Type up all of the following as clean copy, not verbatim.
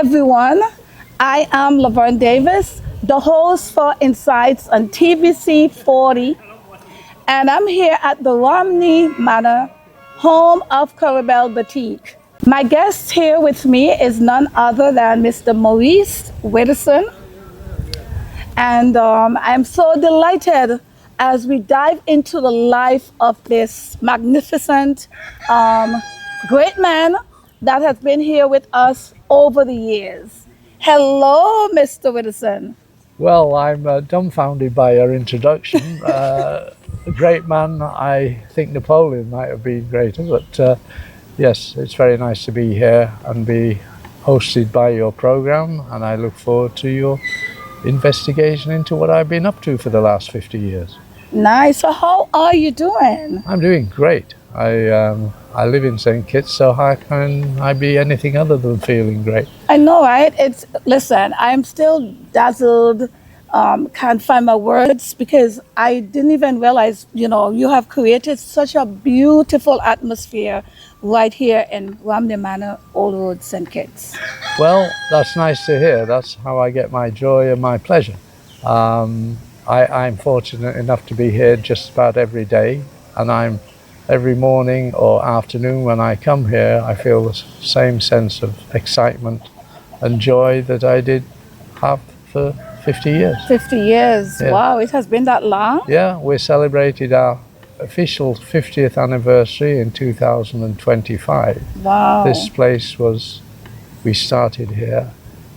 everyone. I am Laverne Davis, the host for Insights on TVC 40, and I'm here at the Romney Manor, home of Caribelle Batik. My guest here with me is none other than Mr. Maurice Widdowson, and I'm so delighted as we dive into the life of this magnificent, great man that has been here with us over the years. Hello, Mr. Widdowson. Well, I'm dumbfounded by your introduction. A great man. I think Napoleon might have been greater, but yes, it's very nice to be here and be hosted by your program, and I look forward to your investigation into what I've been up to for the last 50 years. Nice. So how are you doing? I'm doing great. I live in St. Kitts, so how can I be anything other than feeling great? I know, right? Listen, I'm still dazzled, can't find my words because I didn't even realize, you have created such a beautiful atmosphere right here in Romney Manor, Old Road, St. Kitts. Well, that's nice to hear. That's how I get my joy and my pleasure. I'm fortunate enough to be here just about every day, and every morning or afternoon when I come here, I feel the same sense of excitement and joy that I did have for 50 years. 50 years, Yeah. Wow, it has been that long? Yeah, we celebrated our official 50th anniversary in 2025. Wow. This place we started here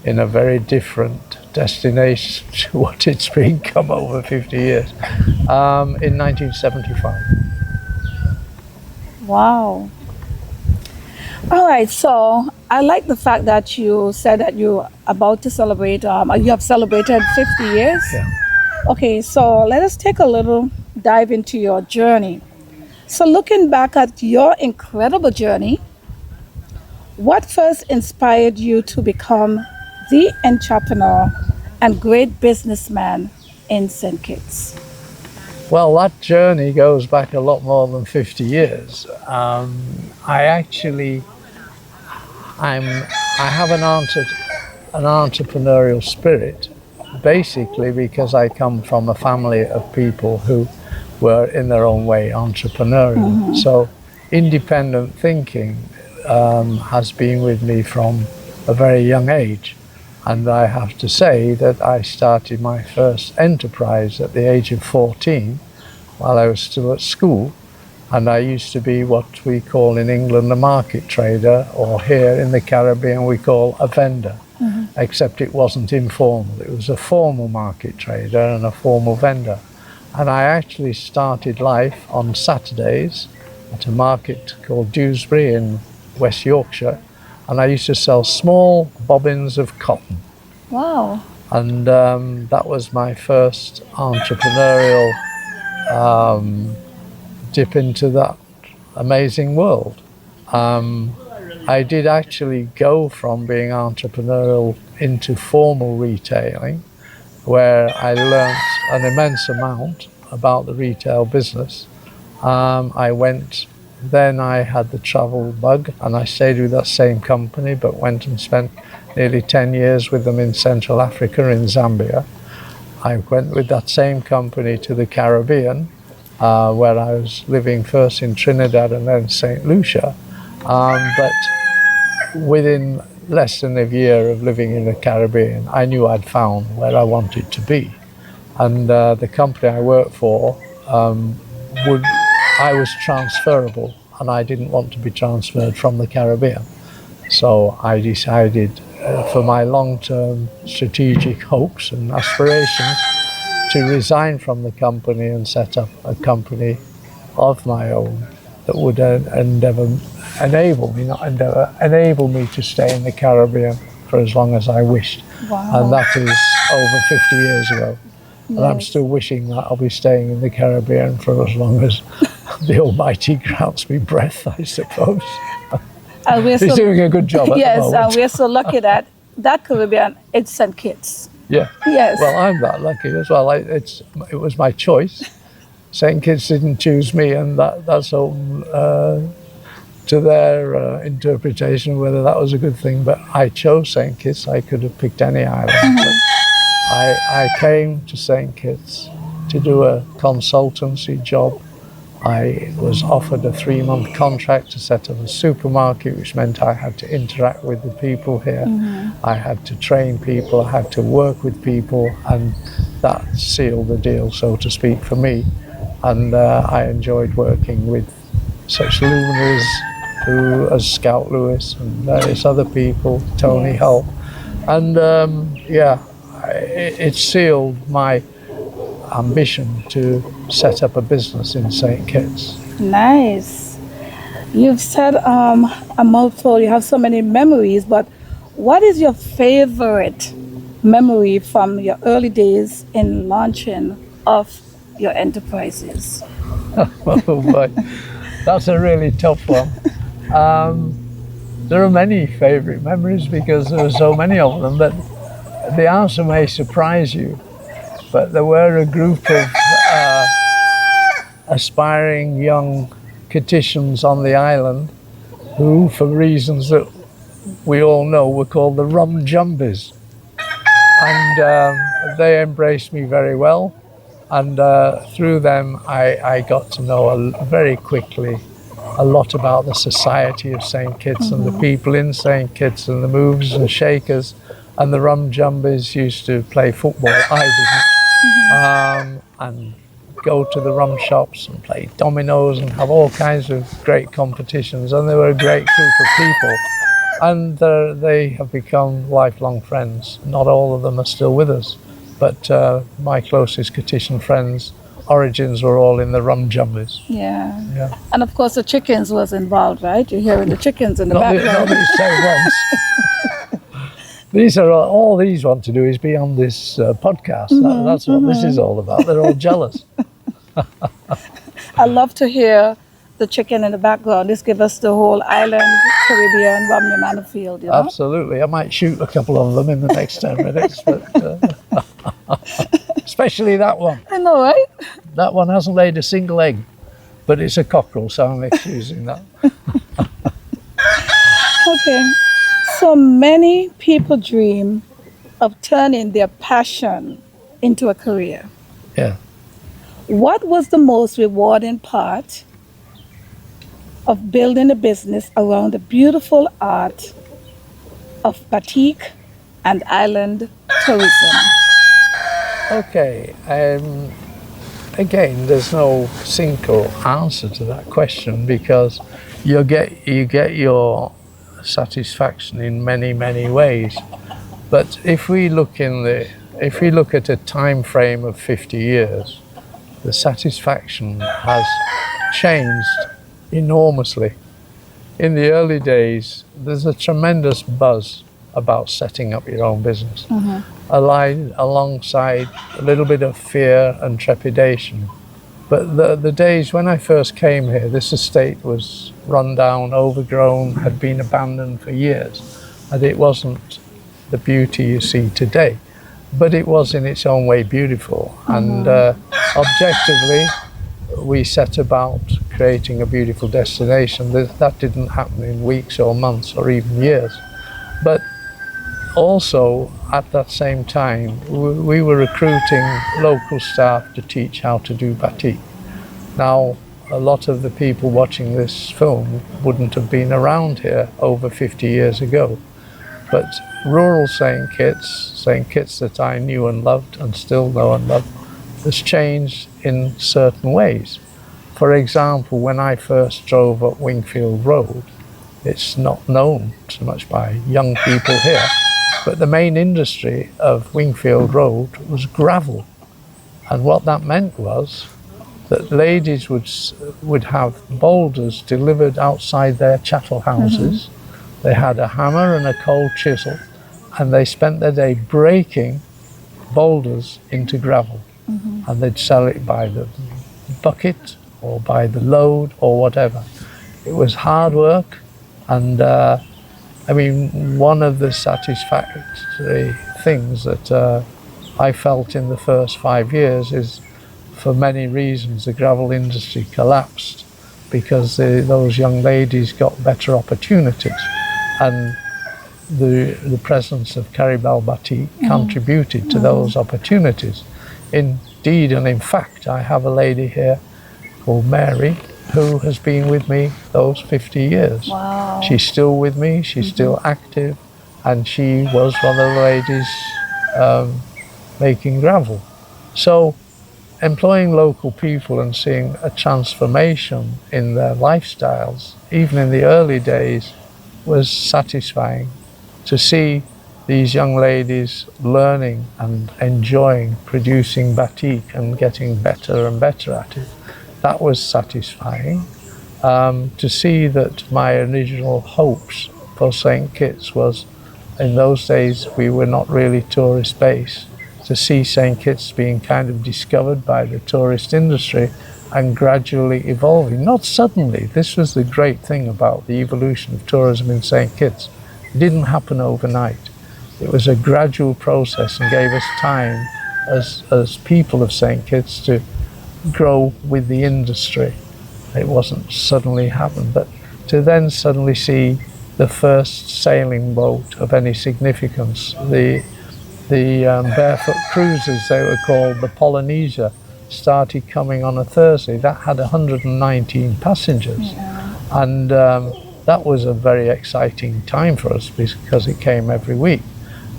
in a very different destination to what it's become over 50 years, in 1975. Wow. All right, so I like the fact that you said that you're about to celebrate, you have celebrated 50 years. Yeah. Okay, so let us take a little dive into your journey. So looking back at your incredible journey, what first inspired you to become the entrepreneur and great businessman in St. Kitts? Well, that journey goes back a lot more than 50 years. I have an entrepreneurial spirit, basically because I come from a family of people who were in their own way entrepreneurial. Mm-hmm. So independent thinking has been with me from a very young age. And I have to say that I started my first enterprise at the age of 14 while I was still at school. And I used to be what we call in England a market trader, or here in the Caribbean we call a vendor. Mm-hmm. Except it wasn't informal. It was a formal market trader and a formal vendor. And I actually started life on Saturdays at a market called Dewsbury in West Yorkshire. And I used to sell small bobbins of cotton. Wow. And that was my first entrepreneurial dip into that amazing world. I did actually go from being entrepreneurial into formal retailing, where I learnt an immense amount about the retail business. Then I had the travel bug, and I stayed with that same company, but went and spent nearly 10 years with them in Central Africa, in Zambia. I went with that same company to the Caribbean, where I was living first in Trinidad and then St. Lucia. But within less than a year of living in the Caribbean, I knew I'd found where I wanted to be. And the company I worked for I was transferable, and I didn't want to be transferred from the Caribbean. So I decided, for my long-term strategic hopes and aspirations, to resign from the company and set up a company of my own that would enable me to stay in the Caribbean for as long as I wished. Wow. And that is over 50 years ago. Yes. And I'm still wishing that I'll be staying in the Caribbean for as long as the Almighty grants me breath, I suppose. He's doing a good job at the moment. Yes, and we're so lucky that Caribbean, it's St. Kitts. Yeah. Yes. Well, I'm that lucky as well. It was my choice. St. Kitts didn't choose me, and that's all to their interpretation of whether that was a good thing. But I chose St. Kitts. I could have picked any island. But I came to St. Kitts to do a consultancy job. I was offered a 3-month contract to set up a supermarket, which meant I had to interact with the people here. I had to train people, I had to work with people, and that sealed the deal, so to speak, for me. And I enjoyed working with such luminaries as Scout Lewis and various other people, Tony Hull. And it sealed my ambition to set up a business in St. Kitts. Nice. You've said a mouthful, you have so many memories, but what is your favorite memory from your early days in launching of your enterprises? Oh boy, that's a really tough one. There are many favorite memories because there are so many of them, but the answer may surprise you. But there were a group of aspiring young Kittitians on the island who, for reasons that we all know, were called the Rum Jumbies. And they embraced me very well. And through them, I got to know very quickly a lot about the society of St. Kitts and the people in St. Kitts and the movers and shakers. And the Rum Jumbies used to play football. I didn't. And go to the rum shops and play dominoes and have all kinds of great competitions. And they were a great group of people. And they have become lifelong friends. Not all of them are still with us. But my closest Kittitian friends' origins were all in the Rum Jumbies. Yeah. And of course the chickens was involved, right? You're hearing the chickens in the background. Not these same ones. These are all these want to do is be on this podcast. That's what this is all about. They're all jealous. I love to hear the chicken in the background. This gives us the whole island, Caribbean, Romney Manor field, you know? Absolutely. I might shoot a couple of them in the next 10 minutes, but especially that one. I know, right? That one hasn't laid a single egg, but it's a cockerel, so I'm excusing that. Okay. So many people dream of turning their passion into a career. Yeah. What was the most rewarding part of building a business around the beautiful art of batik and island tourism? Okay. Again, there's no single answer to that question because you get your satisfaction in many ways. But if we look at a time frame of 50 years, the satisfaction has changed enormously. In the early days, there's a tremendous buzz about setting up your own business, alongside a little bit of fear and trepidation. But the days when I first came here, this estate was run down, overgrown, had been abandoned for years, and it wasn't the beauty you see today, but it was in its own way beautiful. And objectively, we set about creating a beautiful destination. That didn't happen in weeks or months or even years. But also, at that same time, we were recruiting local staff to teach how to do batik. Now, a lot of the people watching this film wouldn't have been around here over 50 years ago. But rural St. Kitts that I knew and loved and still know and love, has changed in certain ways. For example, when I first drove up Wingfield Road, it's not known so much by young people here, but the main industry of Wingfield Road was gravel. And what that meant was that ladies would have boulders delivered outside their chattel houses. They had a hammer and a cold chisel, and they spent their day breaking boulders into gravel. And they'd sell it by the bucket or by the load or whatever. It was hard work, and one of the satisfactory things that I felt in the first 5 years is, for many reasons, the gravel industry collapsed because those young ladies got better opportunities, and the presence of Caribelle Batik contributed to those opportunities. Indeed, and in fact, I have a lady here called Mary who has been with me those 50 years. Wow. She's still with me, she's still active, and she was one of the ladies making gravel. So employing local people and seeing a transformation in their lifestyles, even in the early days, was satisfying. To see these young ladies learning and enjoying producing batik and getting better and better at it, that was satisfying. To see that my original hopes for St. Kitts was, in those days we were not really tourist based, to see St. Kitts being kind of discovered by the tourist industry and gradually evolving. Not suddenly. This was the great thing about the evolution of tourism in St. Kitts. It didn't happen overnight. It was a gradual process and gave us time as people of St. Kitts to grow with the industry. It wasn't suddenly happened, but to then suddenly see the first sailing boat of any significance, the barefoot cruises, they were called, the Polynesia, started coming on a Thursday. That had 119 passengers. And that was a very exciting time for us because it came every week.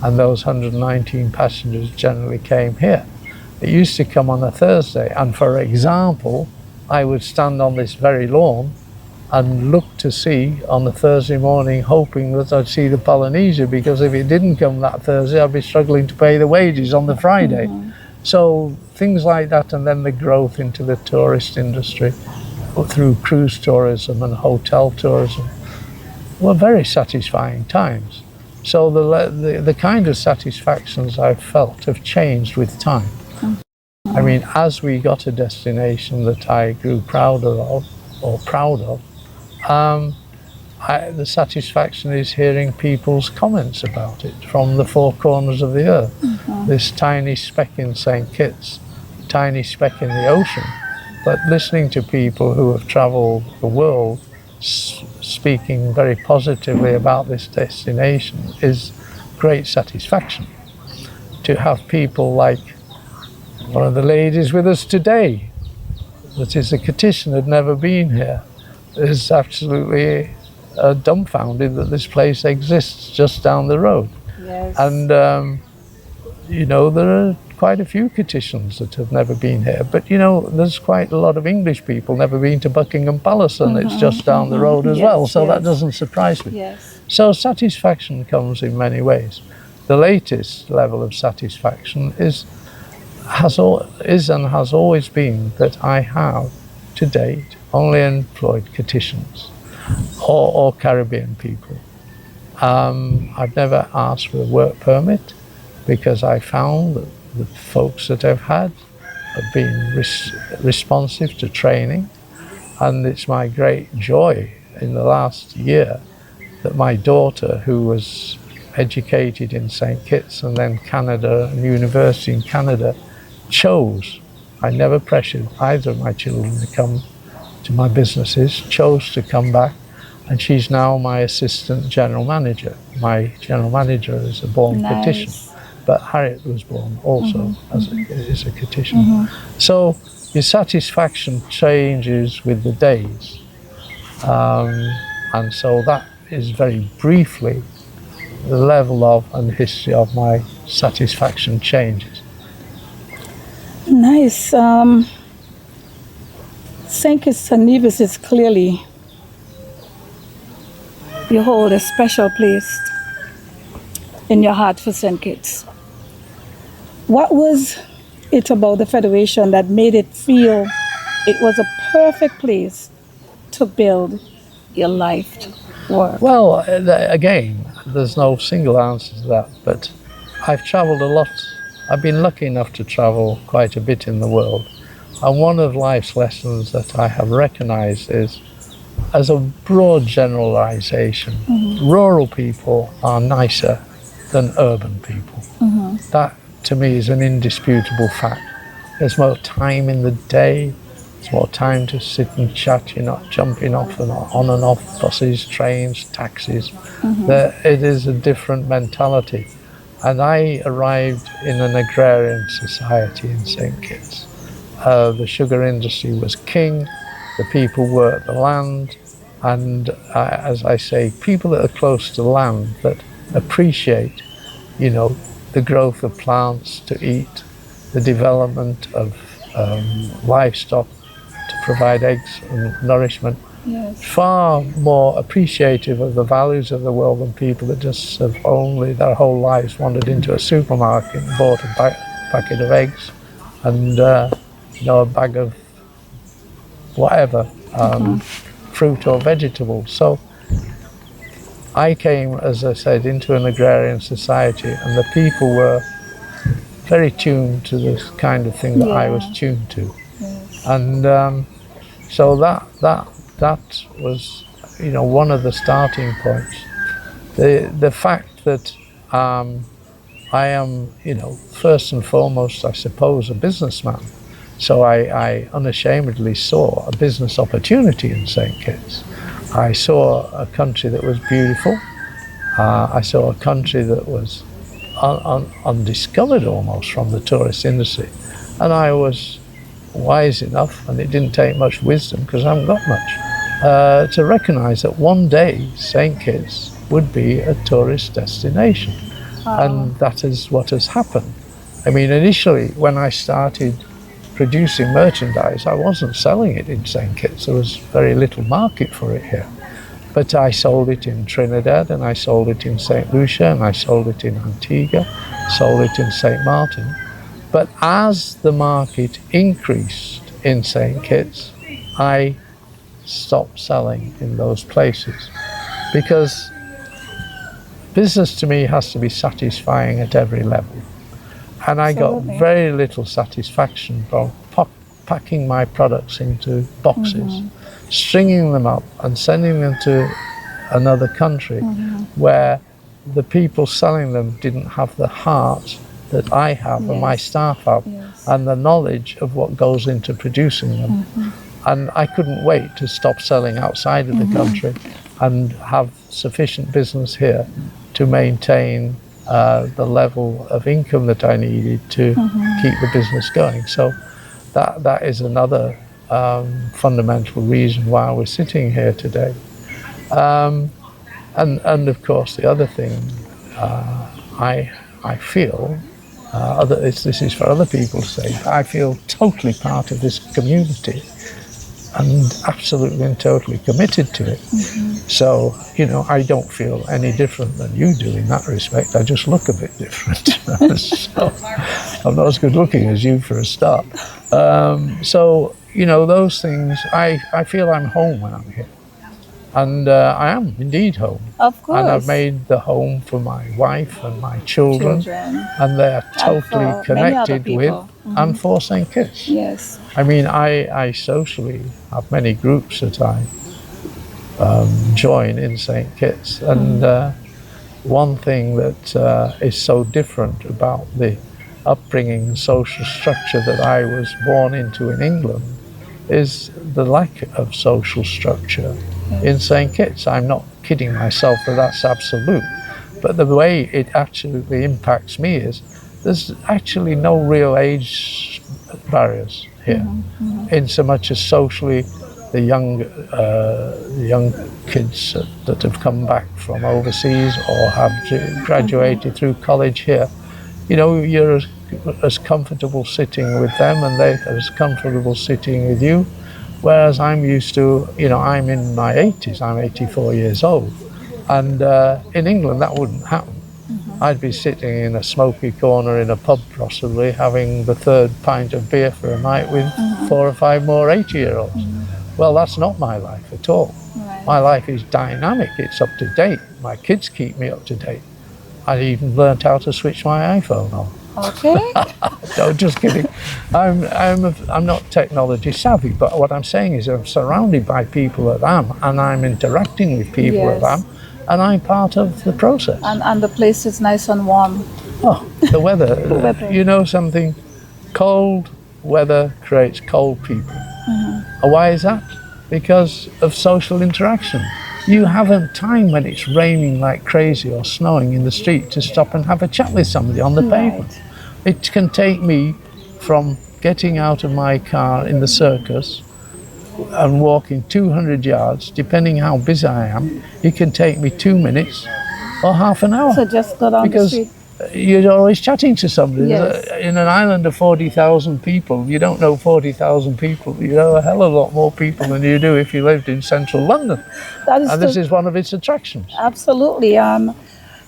And those 119 passengers generally came here. It used to come on a Thursday. And for example, I would stand on this very lawn and look to see on a Thursday morning, hoping that I'd see the Polynesia, because if it didn't come that Thursday, I'd be struggling to pay the wages on the Friday. So things like that, and then the growth into the tourist industry through cruise tourism and hotel tourism were very satisfying times. So the kind of satisfactions I've felt have changed with time. I mean, as we got a destination that I grew proud of, the satisfaction is hearing people's comments about it from the four corners of the earth. This tiny speck in St. Kitts, tiny speck in the ocean, but listening to people who have travelled the world speaking very positively about this destination is great satisfaction. To have people like one of the ladies with us today, that is a Kittitian, had never been here, is absolutely dumbfounded that this place exists just down the road. Yes. And you know, there are quite a few Kittitians that have never been here, but you know, there's quite a lot of English people never been to Buckingham Palace, and it's just down the road as well, so that doesn't surprise me. Yes. So satisfaction comes in many ways. The latest level of satisfaction is and has always been that I have, to date, only employed Kittitians or Caribbean people. I've never asked for a work permit because I found that the folks that I've had have been responsive to training, and it's my great joy in the last year that my daughter, who was educated in St. Kitts and then Canada, and university in Canada, chose, I never pressured either of my children to come to my businesses, chose to come back, and she's now my assistant general manager. My general manager is a born Kittitian, but Harriet was born also as a Kittitian. So your satisfaction changes with the days, and so that is very briefly the level of and history of my satisfaction changes. Nice. St. Kitts and Nevis is clearly, you hold a special place in your heart for St. Kitts. What was it about the Federation that made it feel it was a perfect place to build your life work? Well, again, there's no single answer to that, but I've travelled a lot. I've been lucky enough to travel quite a bit in the world. And one of life's lessons that I have recognised is, as a broad generalisation, rural people are nicer than urban people. That, to me, is an indisputable fact. There's more time in the day, It's more time to sit and chat. You're not jumping off and on and off buses, trains, taxis. It is a different mentality. And I arrived in an agrarian society in St. Kitts. The sugar industry was king, the people worked the land, and as I say, people that are close to land, that appreciate, you know, the growth of plants to eat, the development of livestock to provide eggs and nourishment. Yes. Far more appreciative of the values of the world than people that just have only their whole lives wandered into a supermarket and bought a packet of eggs and you know, a bag of whatever, fruit or vegetables. So I came, as I said, into an agrarian society, and the people were very tuned to this kind of thing that I was tuned to. Yes. And so that was, you know, one of the starting points. The fact that I am, you know, first and foremost, I suppose, a businessman. So I unashamedly saw a business opportunity in St. Kitts. I saw a country that was beautiful. I saw a country that was undiscovered almost from the tourist industry. And I was wise enough, and it didn't take much wisdom because I haven't got much, to recognize that one day St. Kitts would be a tourist destination. And that is what has happened. I mean, initially when I started producing merchandise, I wasn't selling it in St. Kitts. There was very little market for it here. But I sold it in Trinidad, and I sold it in St. Lucia, and I sold it in Antigua, sold it in St. Martin. But as the market increased in St. Kitts, I stopped selling in those places, because business to me has to be satisfying at every level. And I got very little satisfaction from packing my products into boxes, stringing them up and sending them to another country where the people selling them didn't have the heart that I have and my staff have, and the knowledge of what goes into producing them. And I couldn't wait to stop selling outside of the country and have sufficient business here to maintain the level of income that I needed to keep the business going. So that is another fundamental reason why we're sitting here today. And of course, the other thing I feel, this is for other people to say, I feel totally part of this community and absolutely and totally committed to it. So, you know, I don't feel any different than you do in that respect. I just look a bit different. So, I'm not as good looking as you for a start. So, you know, those things, I feel I'm home when I'm here. And I am indeed home. Of course. And I've made the home for my wife and my children. And they're totally connected with and for St. Kitts. Yes. I mean, I socially have many groups that I join in St. Kitts. And one thing that is so different about the upbringing and social structure that I was born into in England is the lack of social structure in St. Kitts. I'm not kidding myself that that's absolute, but the way it actually impacts me is there's actually no real age barriers here, in so much as socially the young kids that have come back from overseas or have graduated through college here, you know, you're as comfortable sitting with them and they're as comfortable sitting with you. Whereas I'm used to, you know, I'm in my 80s, I'm 84 years old. And in England, that wouldn't happen. I'd be sitting in a smoky corner in a pub, possibly, having the third pint of beer for a night with 4 or 5 more 80-year-olds. Well, that's not my life at all. My life is dynamic, it's up to date. My kids keep me up to date. I even learned how to switch my iPhone on. Okay. No, just kidding. I'm not technology savvy, but what I'm saying is I'm surrounded by people that am, and I'm interacting with people that am, and I'm part of the process. And the place is nice and warm. Oh, the weather. You know something? Cold weather creates cold people. Why is that? Because of social interaction. You haven't time when it's raining like crazy or snowing in the street to stop and have a chat with somebody on the pavement. It can take me from getting out of my car in the circus and walking 200 yards, depending how busy I am, it can take me 2 minutes or half an hour. So just go down the street. You're always chatting to somebody. Yes. In an island of 40,000 people, you don't know 40,000 people. You know a hell of a lot more people than you do if you lived in central London. And this is one of its attractions. Absolutely.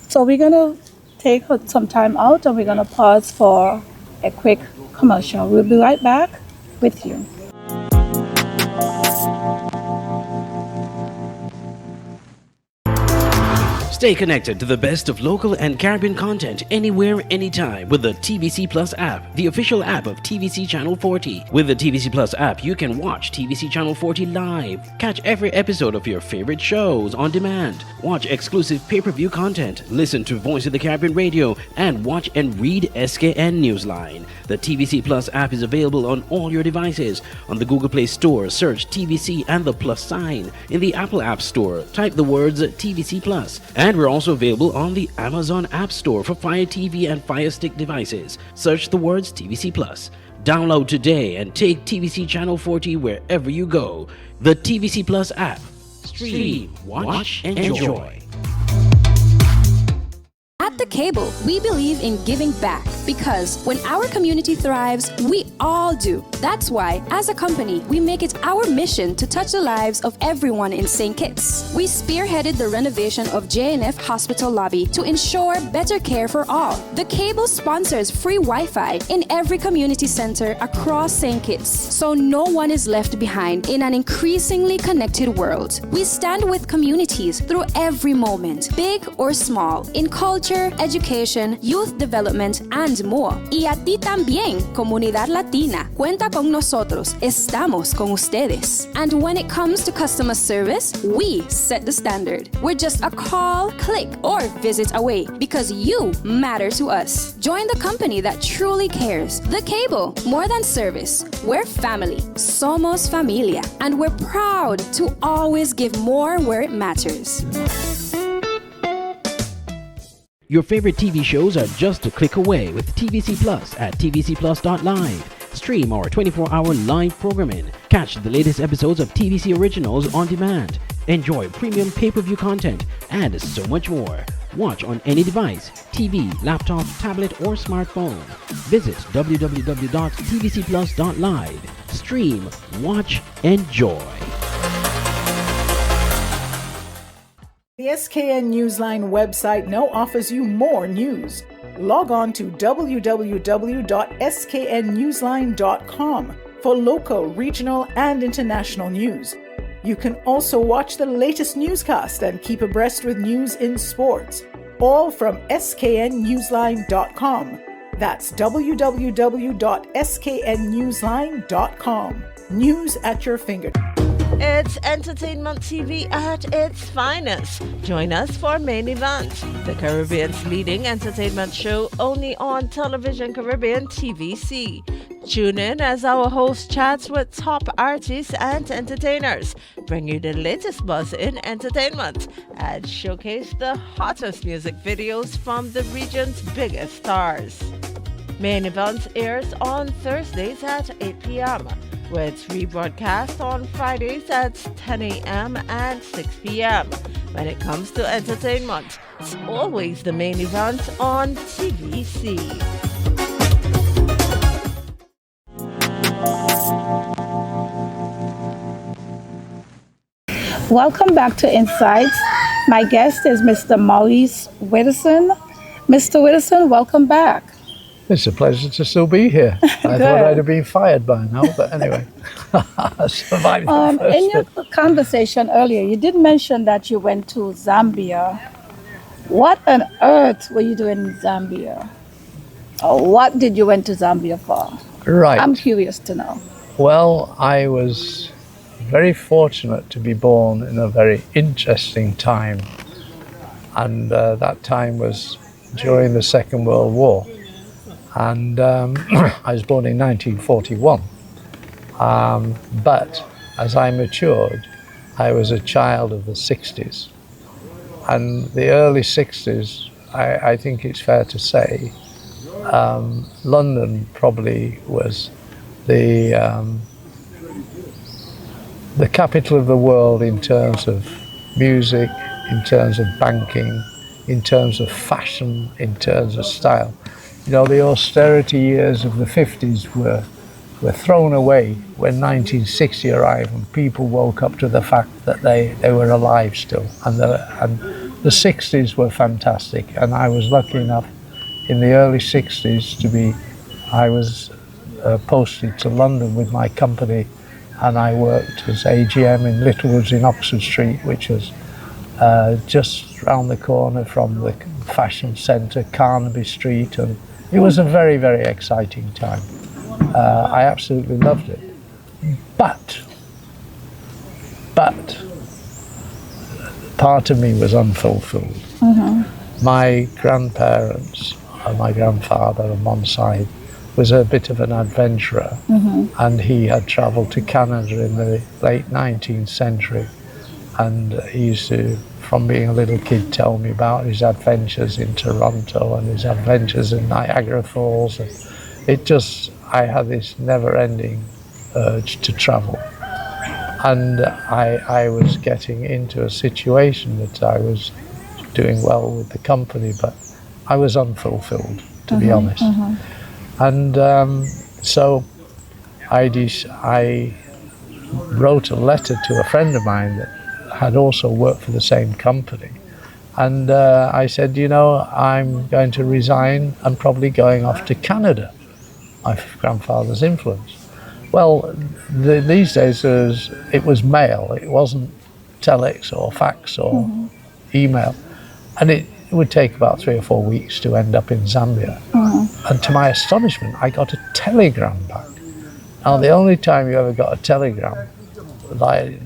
So we're going to take some time out and we're going to pause for a quick commercial. We'll be right back with you. Stay connected to the best of local and Caribbean content anywhere, anytime with the TVC Plus app, the official app of TVC Channel 40. With the TVC Plus app, you can watch TVC Channel 40 live, catch every episode of your favorite shows on demand, watch exclusive pay-per-view content, listen to Voice of the Caribbean radio, and watch and read SKN Newsline. The TVC Plus app is available on all your devices. On the Google Play Store, search TVC and the plus sign. In the Apple App Store, type the words TVC Plus. And we're also available on the Amazon App Store for Fire TV and Fire Stick devices. Search the words TVC Plus. Download today and take TVC Channel 40 wherever you go. The TVC Plus app. Stream, watch, enjoy. At The Cable, we believe in giving back because when our community thrives, we all do. That's why, as a company, we make it our mission to touch the lives of everyone in St. Kitts. We spearheaded the renovation of JNF Hospital lobby to ensure better care for all. The Cable sponsors free Wi-Fi in every community center across St. Kitts, so no one is left behind in an increasingly connected world. We stand with communities through every moment, big or small, in culture, education, youth development, and more. Y a ti también, comunidad latina. Cuenta con nosotros. Estamos con ustedes. And when it comes to customer service, we set the standard. We're just a call, click, or visit away because you matter to us. Join the company that truly cares. The Cable, more than service. We're family. Somos familia. And we're proud to always give more where it matters. Your favorite TV shows are just a click away with TVC Plus at tvcplus.live. Stream our 24-hour live programming. Catch the latest episodes of TVC Originals on demand. Enjoy premium pay-per-view content and so much more. Watch on any device, TV, laptop, tablet, or smartphone. Visit www.tvcplus.live. Stream, watch, enjoy. The SKN Newsline website now offers you more news. Log on to www.sknnewsline.com for local, regional, and international news. You can also watch the latest newscast and keep abreast with news in sports, all from sknnewsline.com. That's www.sknnewsline.com. News at your fingertips. It's entertainment TV at its finest. Join us for Main Event, the Caribbean's leading entertainment show only on Television Caribbean TVC. Tune in as our host chats with top artists and entertainers, bring you the latest buzz in entertainment, and showcase the hottest music videos from the region's biggest stars. Main Event airs on Thursdays at 8 p.m. with rebroadcast on Fridays at 10 a.m. and 6 p.m. When it comes to entertainment, it's always the Main Event on TVC. Welcome back to Insights. My guest is Mr. Maurice Widdowson. Mr. Widdowson, welcome back. It's a pleasure to still be here. I thought I'd have been fired by now, but anyway, I survived the first in your bit. conversation earlier, you did mention that you went to Zambia. What on earth were you doing in Zambia? Or what did you went to Zambia for? Right. I'm curious to know. Well, I was very fortunate to be born in a very interesting time. And that time was during the Second World War. And I was born in 1941. But as I matured, I was a child of the 60s. And the early 60s, I think it's fair to say, London probably was the capital of the world in terms of music, in terms of banking, in terms of fashion, in terms of style. You know, the austerity years of the 50s were thrown away when 1960 arrived and people woke up to the fact that they were alive still. And the 60s were fantastic. And I was lucky enough in the early 60s I was posted to London with my company, and I worked as AGM in Littlewoods in Oxford Street, which was just round the corner from the fashion centre, Carnaby Street, and it was a very, very exciting time. I absolutely loved it. But part of me was unfulfilled. My grandparents, my grandfather on one side, was a bit of an adventurer, and he had travelled to Canada in the late 19th century, and he used to, from being a little kid, tell me about his adventures in Toronto and his adventures in Niagara Falls, and I had this never-ending urge to travel. And I was getting into a situation that I was doing well with the company, but I was unfulfilled, to be honest. And so I wrote a letter to a friend of mine that had also worked for the same company. And I said, you know, I'm going to resign. I'm probably going off to Canada. My grandfather's influence. Well, these days it was mail. It wasn't telex or fax or email. And it would take about 3 or 4 weeks to end up in Zambia. And to my astonishment, I got a telegram back. Now, the only time you ever got a telegram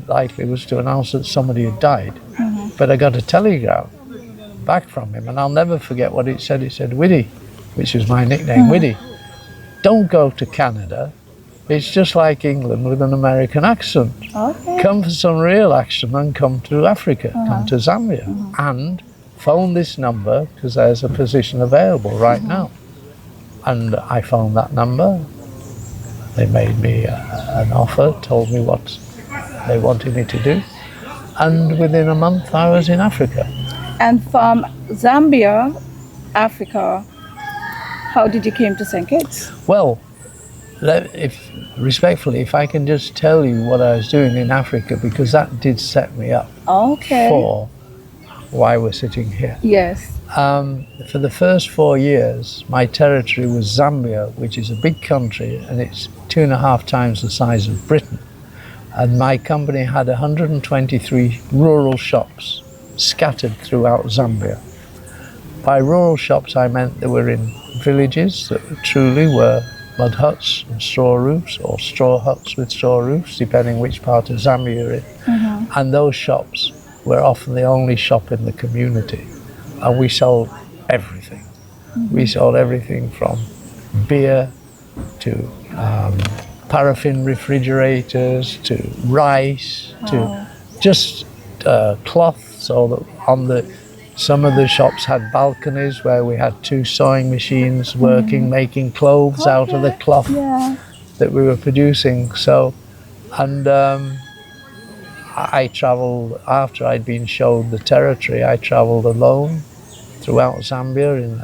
likely was to announce that somebody had died. But I got a telegram back from him, and I'll never forget what it said. It said, Widdy, which was my nickname, Widdy, don't go to Canada. It's just like England with an American accent. Come for some real action and come to Africa, come to Zambia, and phone this number because there's a position available right now. And I phoned that number. They made me an offer, told me what they wanted me to do, and within a month I was in Africa. And from Zambia, Africa, how did you came to St. Kitts? Well, respectfully, if I can just tell you what I was doing in Africa, because that did set me up for why we're sitting here. Yes. For the first 4 years, my territory was Zambia, which is a big country, and it's 2.5 times the size of Britain. And my company had 123 rural shops scattered throughout Zambia. By rural shops, I meant they were in villages that truly were mud huts and straw roofs, or straw huts with straw roofs, depending which part of Zambia you're in. And those shops were often the only shop in the community. And we sold everything. We sold everything from beer to paraffin refrigerators to rice to just cloth. So that some of the shops had balconies where we had 2 sewing machines working, making clothes out of the cloth that we were producing. So, and I travelled, after I'd been showed the territory, I travelled alone throughout Zambia in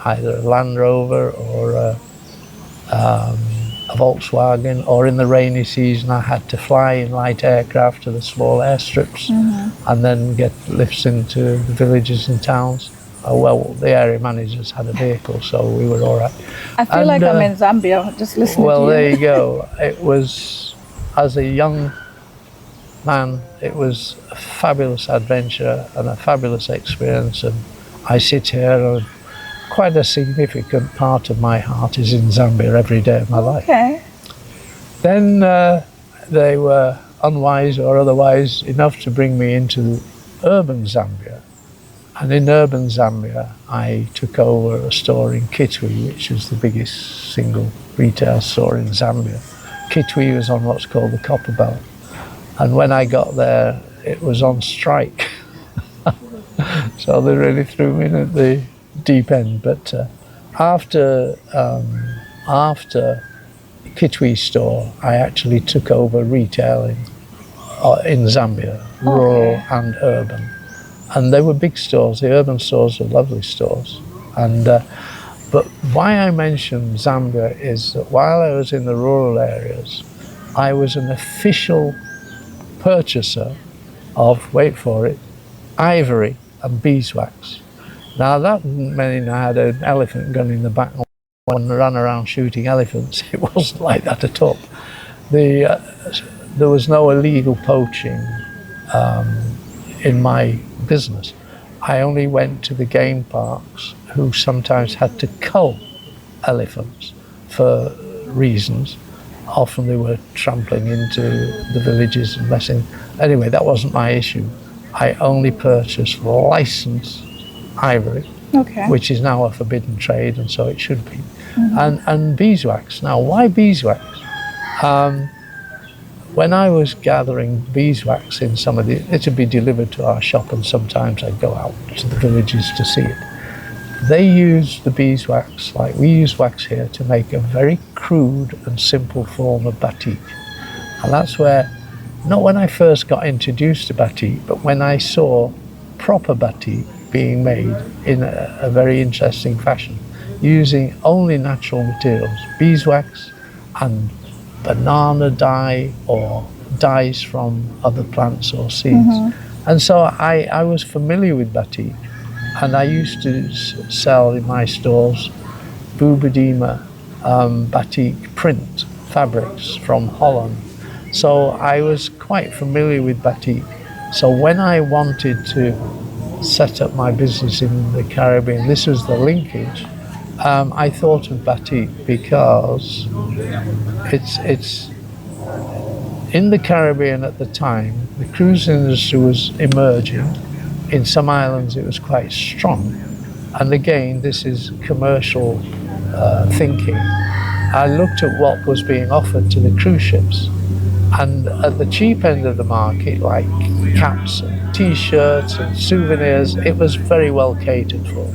either a Land Rover or a Volkswagen, or in the rainy season I had to fly in light aircraft to the small airstrips and then get lifts into the villages and towns. Well, the area managers had a vehicle, so we were all right. I feel like I'm in Zambia, just listening to you. Well, there you go. It was, as a young man, it was a fabulous adventure and a fabulous experience, and I sit here and quite a significant part of my heart is in Zambia every day of my life. Then they were unwise or otherwise enough to bring me into urban Zambia. And in urban Zambia, I took over a store in Kitwe, which is the biggest single retail store in Zambia. Kitwe was on what's called the Copper Belt. And when I got there, it was on strike. So they really threw me in at the deep end. But after Kitwe's store, I actually took over retailing in Zambia, rural and urban. And they were big stores. The urban stores were lovely stores. And but why I mentioned Zambia is that while I was in the rural areas, I was an official purchaser of, wait for it, ivory and beeswax. Now that didn't mean I had an elephant gun in the back and ran around shooting elephants. It wasn't like that at all. There was no illegal poaching in my business. I only went to the game parks who sometimes had to cull elephants for reasons. Often they were trampling into the villages and messing. Anyway, that wasn't my issue. I only purchased licensed ivory, which is now a forbidden trade, and so it should be. And beeswax. Now, why beeswax? When I was gathering beeswax in some of the, it would be delivered to our shop, and sometimes I'd go out to the villages to see it. They use the beeswax, like we use wax here, to make a very crude and simple form of batik. And that's where, not when I first got introduced to batik, but when I saw proper batik being made in a very interesting fashion, using only natural materials, beeswax and banana dye or dyes from other plants or seeds. And so I was familiar with batik, and I used to sell in my stores Boubedima batik print fabrics from Holland. So I was quite familiar with batik. So when I wanted to set up my business in the Caribbean, this was the linkage. I thought of batik because it's in the Caribbean at the time. The cruise industry was emerging. In some islands it was quite strong, and again this is commercial thinking. I looked at what was being offered to the cruise ships, and at the cheap end of the market, like caps and t-shirts and souvenirs, it was very well catered for.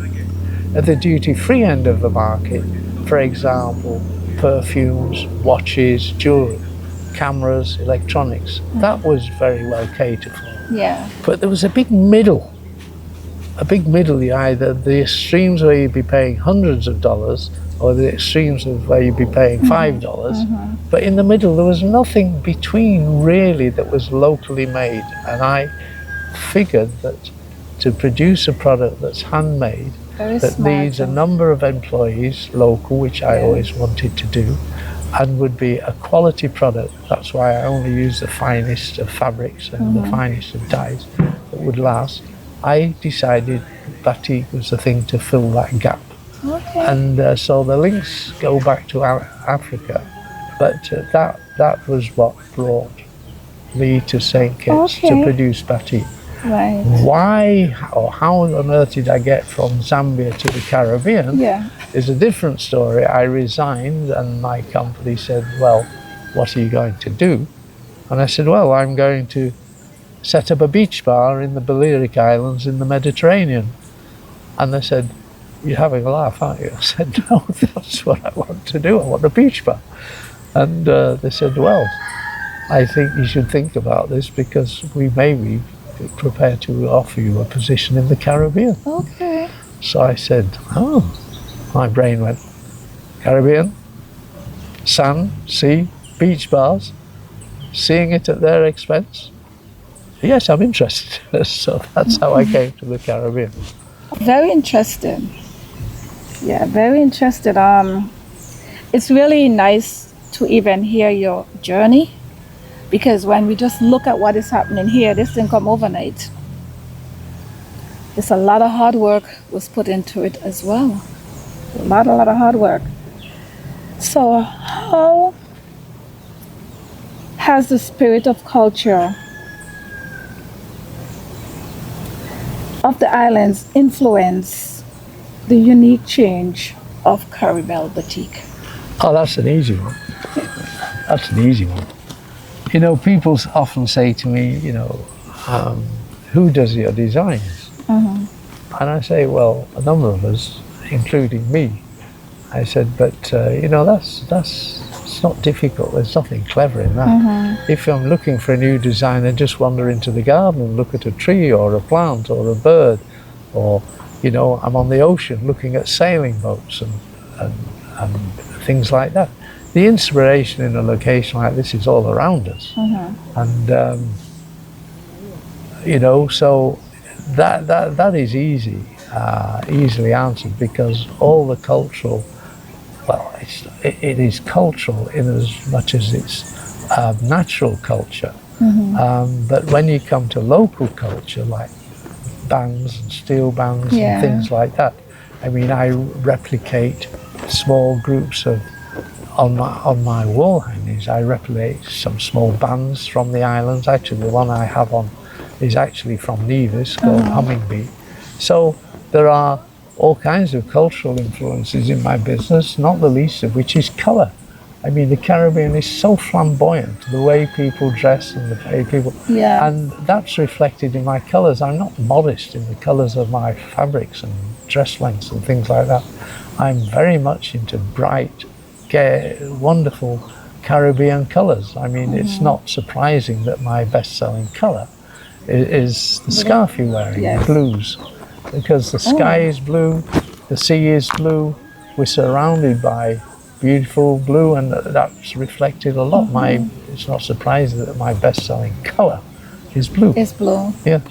At the duty-free end of the market, for example, perfumes, watches, jewelry, cameras, electronics, that was very well catered for. Yeah. But there was a big middle, either the extremes where you'd be paying hundreds of dollars or the extremes of where you'd be paying $5. But in the middle, there was nothing between really that was locally made. And I figured that to produce a product that's handmade, that needs a number of employees local, which I always wanted to do, and would be a quality product. That's why I only use the finest of fabrics and the finest of dyes that would last. I decided batik was the thing to fill that gap. And so the links go back to Africa, but that was what brought me to St. Kitts to produce batik. Right. Why or how on earth did I get from Zambia to the Caribbean is a different story. I resigned and my company said, well, what are you going to do? And I said, well, I'm going to set up a beach bar in the Balearic Islands in the Mediterranean. And they said, you're having a laugh, aren't you? I said, no, that's what I want to do. I want a beach bar. And they said, well, I think you should think about this because we may be prepared to offer you a position in the Caribbean. Okay. So I said, oh, my brain went, Caribbean, sand, sea, beach bars, seeing it at their expense. Yes, I'm interested. So that's how I came to the Caribbean. Very interesting. Yeah, very interested. It's really nice to even hear your journey, because when we just look at what is happening here, this didn't come overnight. There's a lot of hard work was put into it as well. A lot of hard work. So how has the spirit of culture of the islands influenced the unique change of Caribelle Batik? Oh, that's an easy one. That's an easy one. You know, people often say to me, you know, who does your designs? And I say, well, a number of us, including me. I said, but you know, that's it's not difficult. There's nothing clever in that. If I'm looking for a new design, I just wander into the garden and look at a tree or a plant or a bird, or you know, I'm on the ocean looking at sailing boats and things like that. The inspiration in a location like this is all around us, and you know, so that is easily answered, because all the cultural, well, it is cultural in as much as it's natural culture. But when you come to local culture, like bands and steel bands and things like that, I mean, I replicate small groups of, on my wall hangings, I replicate some small bands from the islands. Actually, the one I have on is actually from Nevis, called Hummingbee. So there are all kinds of cultural influences in my business, not the least of which is colour. I mean, the Caribbean is so flamboyant, the way people dress and the way people, and that's reflected in my colours. I'm not modest in the colours of my fabrics and dress lengths and things like that. I'm very much into bright, gay, wonderful Caribbean colours. I mean, it's not surprising that my best-selling colour is the scarf you're wearing, blues, because the sky is blue, the sea is blue, we're surrounded by beautiful blue, and that's reflected a lot. It's not surprising that my best-selling colour is blue. It's blue. Yes.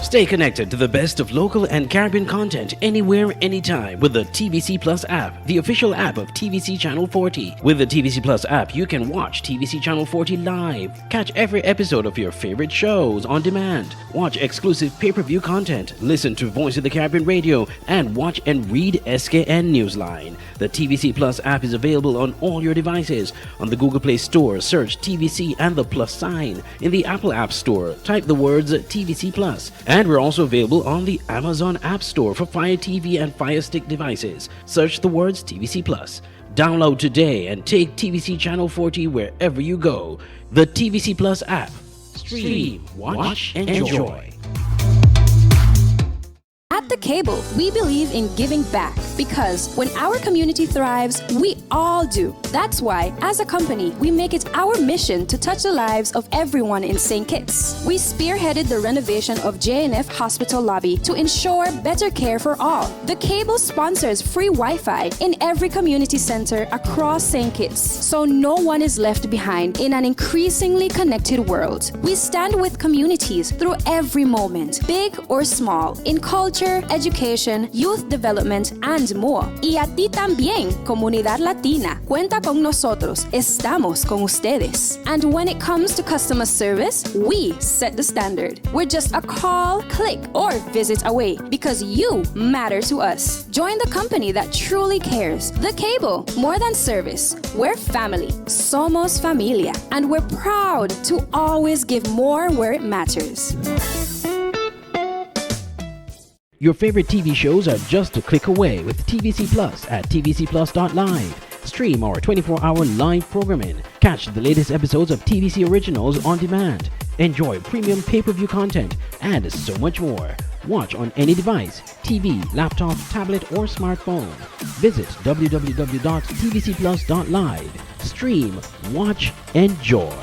Stay connected to the best of local and Caribbean content anywhere, anytime with the TVC Plus app, the official app of TVC Channel 40. With the TVC Plus app, you can watch TVC Channel 40 live, catch every episode of your favorite shows on demand, watch exclusive pay-per-view content, listen to Voice of the Caribbean radio, and watch and read SKN Newsline. The TVC Plus app is available on all your devices. On the Google Play Store, search TVC and the plus sign. In the Apple App Store, type the words TVC Plus. And we're also available on the Amazon App Store for Fire TV and Fire Stick devices. Search the words TVC Plus. Download today and take TVC Channel 40 wherever you go. The TVC Plus app. Stream, watch, enjoy. At The Cable, we believe in giving back because when our community thrives, we all do. That's why, as a company, we make it our mission to touch the lives of everyone in St. Kitts. We spearheaded the renovation of JNF Hospital lobby to ensure better care for all. The Cable sponsors free Wi-Fi in every community center across St. Kitts, so no one is left behind in an increasingly connected world. We stand with communities through every moment, big or small, in culture, education, youth development, and more. Y a ti también, Comunidad Latina. Cuenta con nosotros. Estamos con ustedes. And when it comes to customer service, we set the standard. We're just a call, click, or visit away because you matter to us. Join the company that truly cares. The Cable. More than service. We're family. Somos familia. And we're proud to always give more where it matters. Your favorite TV shows are just a click away with TVC Plus at tvcplus.live. Stream our 24-hour live programming. Catch the latest episodes of TVC Originals on demand. Enjoy premium pay-per-view content and so much more. Watch on any device, TV, laptop, tablet, or smartphone. Visit www.tvcplus.live. Stream, watch, enjoy.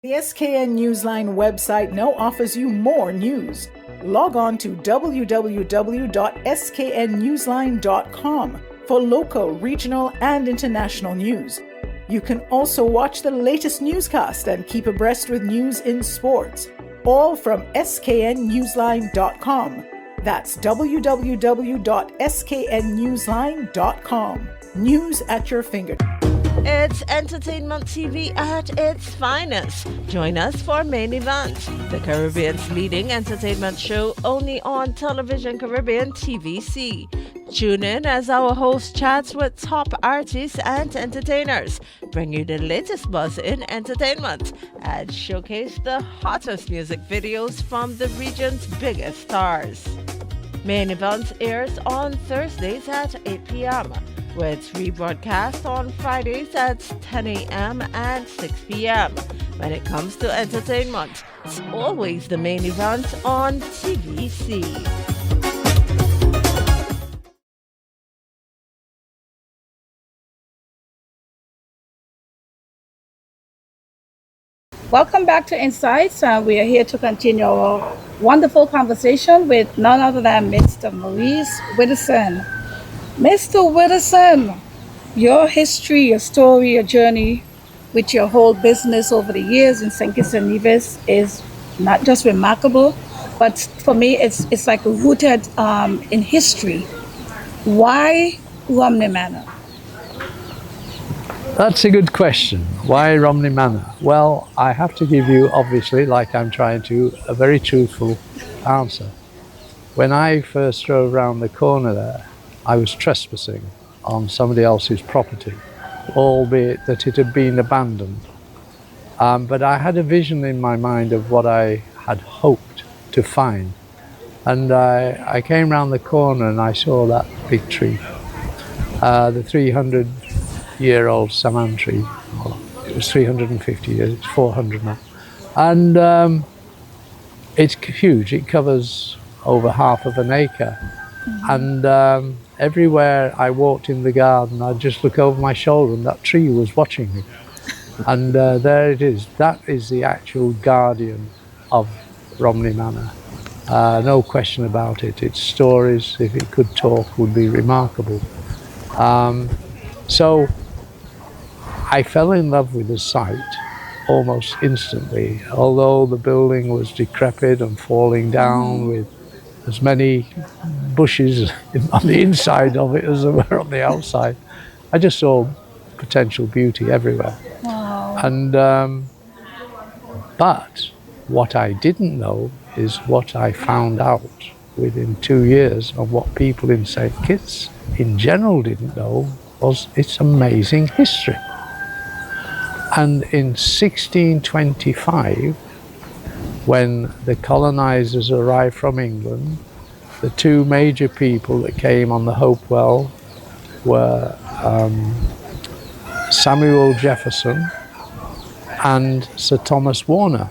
The SKN Newsline website now offers you more news. Log on to www.sknnewsline.com for local, regional, and international news. You can also watch the latest newscast and keep abreast with news in sports, all from sknnewsline.com. That's www.sknnewsline.com. News at your fingertips. It's entertainment TV at its finest. Join us for Main Event, the Caribbean's leading entertainment show only on Television Caribbean TVC. Tune in as our host chats with top artists and entertainers, bring you the latest buzz in entertainment, and showcase the hottest music videos from the region's biggest stars. Main Events airs on Thursdays at 8 p.m., with rebroadcast on Fridays at 10 a.m. and 6 p.m. When it comes to entertainment, it's always the Main Event on TVC. Welcome back to Insights. We are here to continue our wonderful conversation with none other than Mr. Maurice Widdowson. Mr. Widdowson, your history, your story, your journey with your whole business over the years in St. Kitts and Nevis is not just remarkable, but for me, it's like rooted in history. Why Romney Manor? That's a good question. Why Romney Manor? Well, I have to give you, obviously, like I'm trying to, a very truthful answer. When I first drove around the corner there, I was trespassing on somebody else's property, albeit that it had been abandoned. But I had a vision in my mind of what I had hoped to find. And I came round the corner and I saw that big tree, the 300-year-old saman tree. Well, it was 350 years, it's 400 now. And it's huge, it covers over half of an acre. And everywhere I walked in the garden, I'd just look over my shoulder and that tree was watching me. And there it is. That is the actual guardian of Romney Manor. No question about it. Its stories, if it could talk, would be remarkable. So I fell in love with the site almost instantly, although the building was decrepit and falling down with as many bushes on the inside of it as there were on the outside. I just saw potential beauty everywhere. Wow. And but what I didn't know is what I found out within 2 years, of what people in St. Kitts in general didn't know, was its amazing history. And in 1625, when the colonizers arrived from England, the two major people that came on the Hopewell were Samuel Jefferson and Sir Thomas Warner.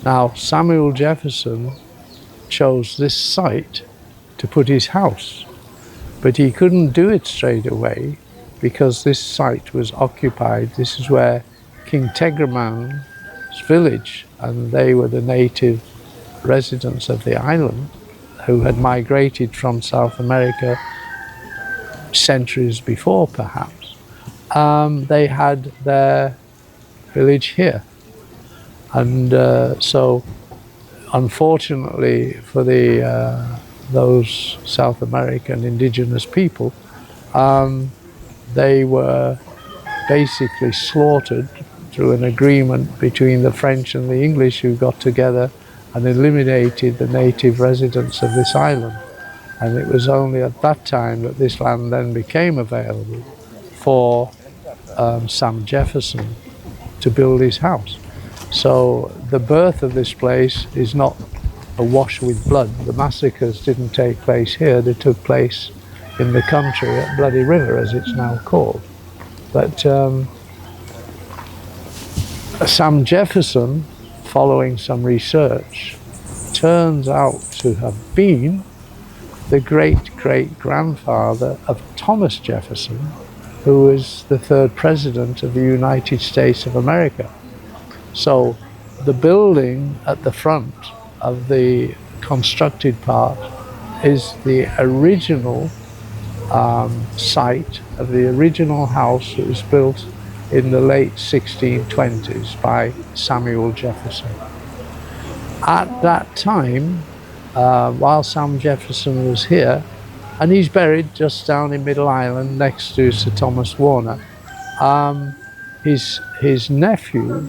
Now, Samuel Jefferson chose this site to put his house, but he couldn't do it straight away because this site was occupied. This is where King Tegraman's village, and they were the native residents of the island who had migrated from South America centuries before, perhaps. They had their village here. And so, unfortunately for those South American indigenous people, they were basically slaughtered through an agreement between the French and the English, who got together and eliminated the native residents of this island. And it was only at that time that this land then became available for Sam Jefferson to build his house. So the birth of this place is not awash with blood. The massacres didn't take place here, they took place in the country at Bloody River, as it's now called. But Sam Jefferson, following some research, turns out to have been the great-great-grandfather of Thomas Jefferson, who was the third president of the United States of America. So the building at the front of the constructed part is the original site of the original house that was built in the late 1620s by Samuel Jefferson. At that time, while Sam Jefferson was here, and he's buried just down in Middle Island next to Sir Thomas Warner, his nephew,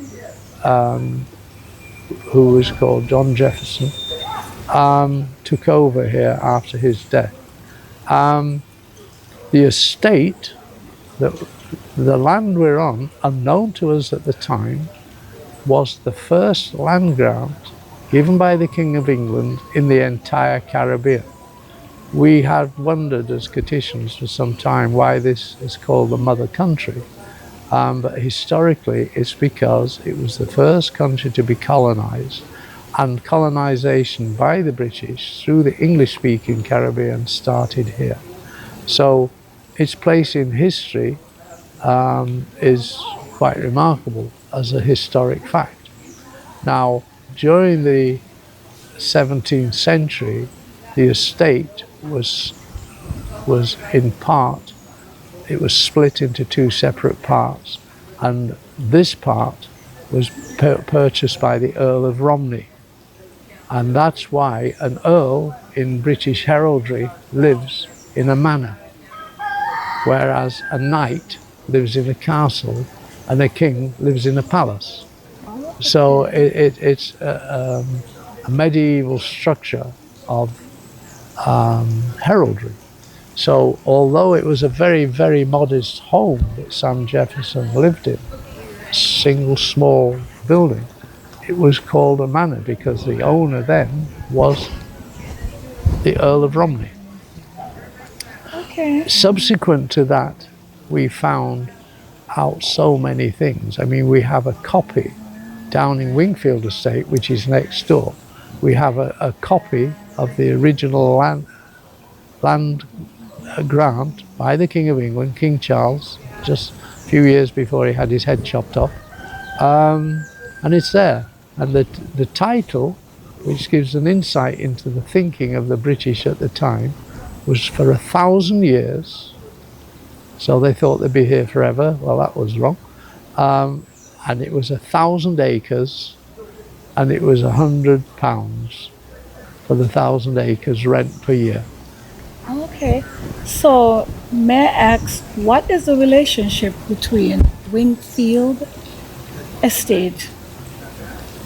who was called John Jefferson, took over here after his death. The estate, the land we're on, unknown to us at the time, was the first land grant given by the King of England in the entire Caribbean. We had wondered as Catitians for some time why this is called the mother country. But historically, it's because it was the first country to be colonized, and colonization by the British through the English-speaking Caribbean started here. So its place in history is quite remarkable as a historic fact. Now, during the 17th century, the estate was in part, it was split into two separate parts, and this part was purchased by the Earl of Romney. And that's why an earl in British heraldry lives in a manor, whereas a knight lives in a castle and a king lives in a palace. So it's a medieval structure of heraldry. So although it was a very, very modest home that Sam Jefferson lived in, a single small building, it was called a manor because the owner then was the Earl of Romney. Okay. Subsequent to that, we found out so many things. I mean, we have a copy down in Wingfield Estate, which is next door. We have a copy of the original land grant by the King of England, King Charles, just a few years before he had his head chopped off. And it's there. And the title, which gives an insight into the thinking of the British at the time, was for 1,000 years. So they thought they'd be here forever. Well, that was wrong. And it was 1,000 acres, and it was £100 for the 1,000 acres rent per year. Okay. So may I ask, what is the relationship between Wingfield Estate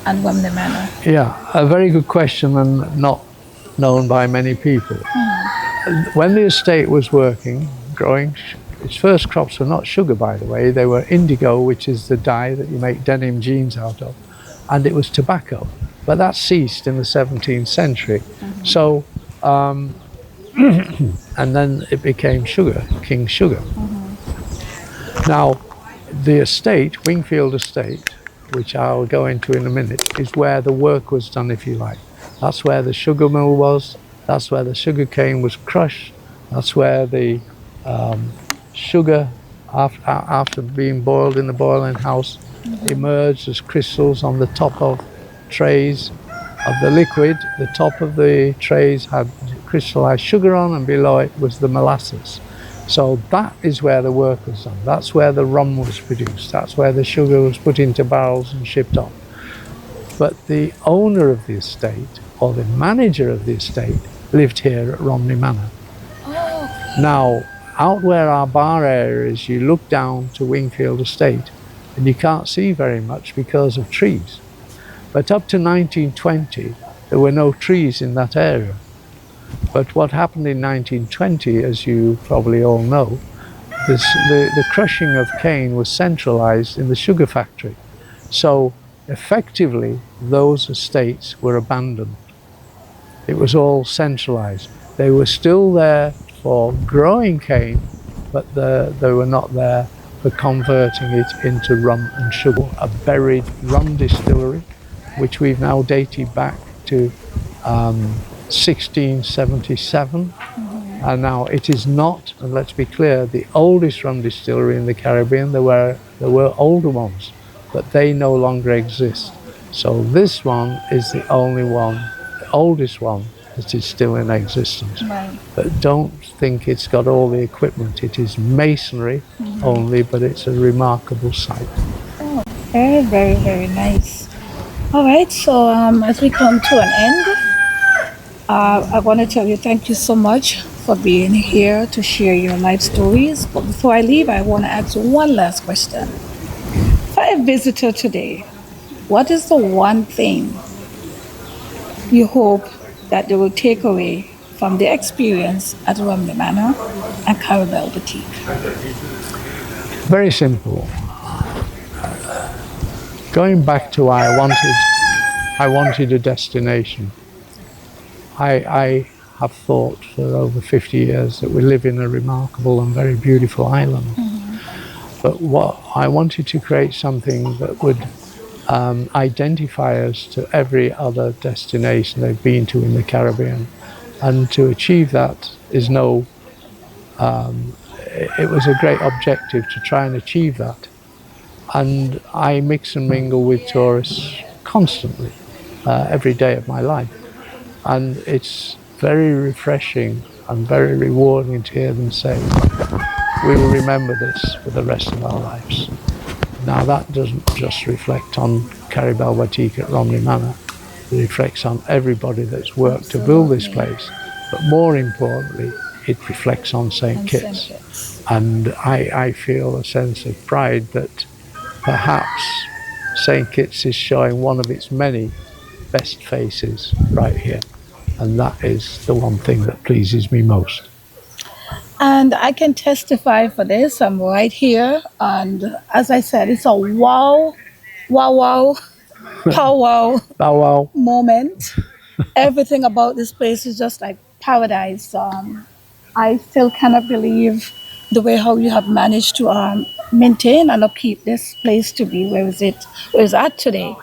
and Romney Manor? Yeah, a very good question and not known by many people. When the estate was working, growing, its first crops were not sugar, by the way, they were indigo, which is the dye that you make denim jeans out of, and it was tobacco. But that ceased in the 17th century. So, and then it became sugar, King Sugar. Now, the estate, Wingfield Estate, which I'll go into in a minute, is where the work was done, if you like. That's where the sugar mill was, that's where the sugar cane was crushed, that's where the sugar, after being boiled in the boiling house, emerged as crystals on the top of trays of the liquid. The top of the trays had crystallized sugar on, and below it was the molasses. So that is where the work was done. That's where the rum was produced. That's where the sugar was put into barrels and shipped off. But the owner of the estate, or the manager of the estate, lived here at Romney Manor. Now, out where our bar area is, you look down to Wingfield Estate, and you can't see very much because of trees. But up to 1920, there were no trees in that area. But what happened in 1920, as you probably all know, is the crushing of cane was centralized in the sugar factory. So effectively, those estates were abandoned. It was all centralized. They were still there for growing cane, but they were not there for converting it into rum and sugar. A buried rum distillery, which we've now dated back to 1677, and now it is not, and let's be clear, the oldest rum distillery in the Caribbean. There were older ones, but they no longer exist. So this one is the only one, the oldest one, that is still in existence. Right. But don't think it's got all the equipment. It is masonry only, but it's a remarkable site. Oh, very, very, very nice. All right, so as we come to an end, I want to tell you thank you so much for being here to share your life stories. But before I leave, I want to ask one last question. For a visitor today, what is the one thing you hope that they will take away from their experience at Romney Manor and Caribelle Batik? Very simple. Going back to why I wanted a destination. I have thought for over 50 years that we live in a remarkable and very beautiful island. But what I wanted to create something that would identify us to every other destination they've been to in the Caribbean. And to achieve that is it was a great objective to try and achieve that. And I mix and mingle with tourists constantly, every day of my life. And it's very refreshing and very rewarding to hear them say, we will remember this for the rest of our lives. Now that doesn't just reflect on Caribelle Batik at Romney Manor, it reflects on everybody that's worked to build this place, but more importantly, it reflects on St. Kitts. And I feel a sense of pride that perhaps St. Kitts is showing one of its many best faces right here. And that is the one thing that pleases me most. And I can testify for this. I'm right here. And as I said, it's a wow, powwow moment. Everything about this place is just like paradise. I still cannot believe the way how you have managed to maintain and upkeep this place to be where it's at today.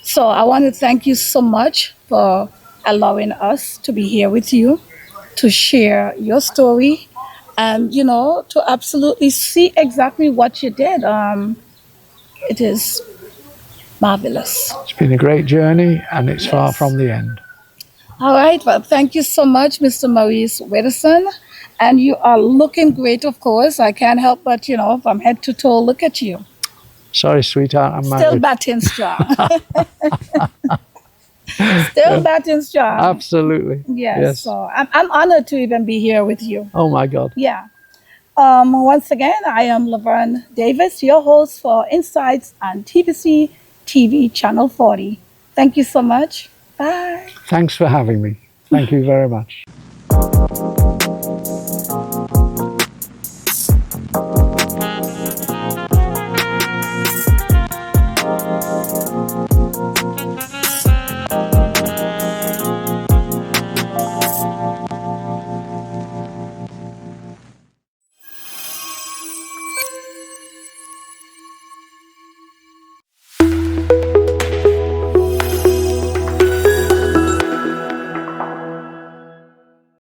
So I want to thank you so much for allowing us to be here with you, to share your story, and to absolutely see exactly what you did. It is marvelous. It's been a great journey, and it's far from the end. All right, well, thank you so much, Mr. Maurice Widdowson. And you are looking great, of course. I can't help but, from head to toe, look at you. Sorry, sweetheart, I'm married. Still batting strong. Still batting strong. Absolutely. Yes. So I'm honored to even be here with you. Oh, my God. Yeah. Once again, I am Laverne Davis, your host for Insights on TVC TV Channel 40. Thank you so much. Bye. Thanks for having me. Thank you very much.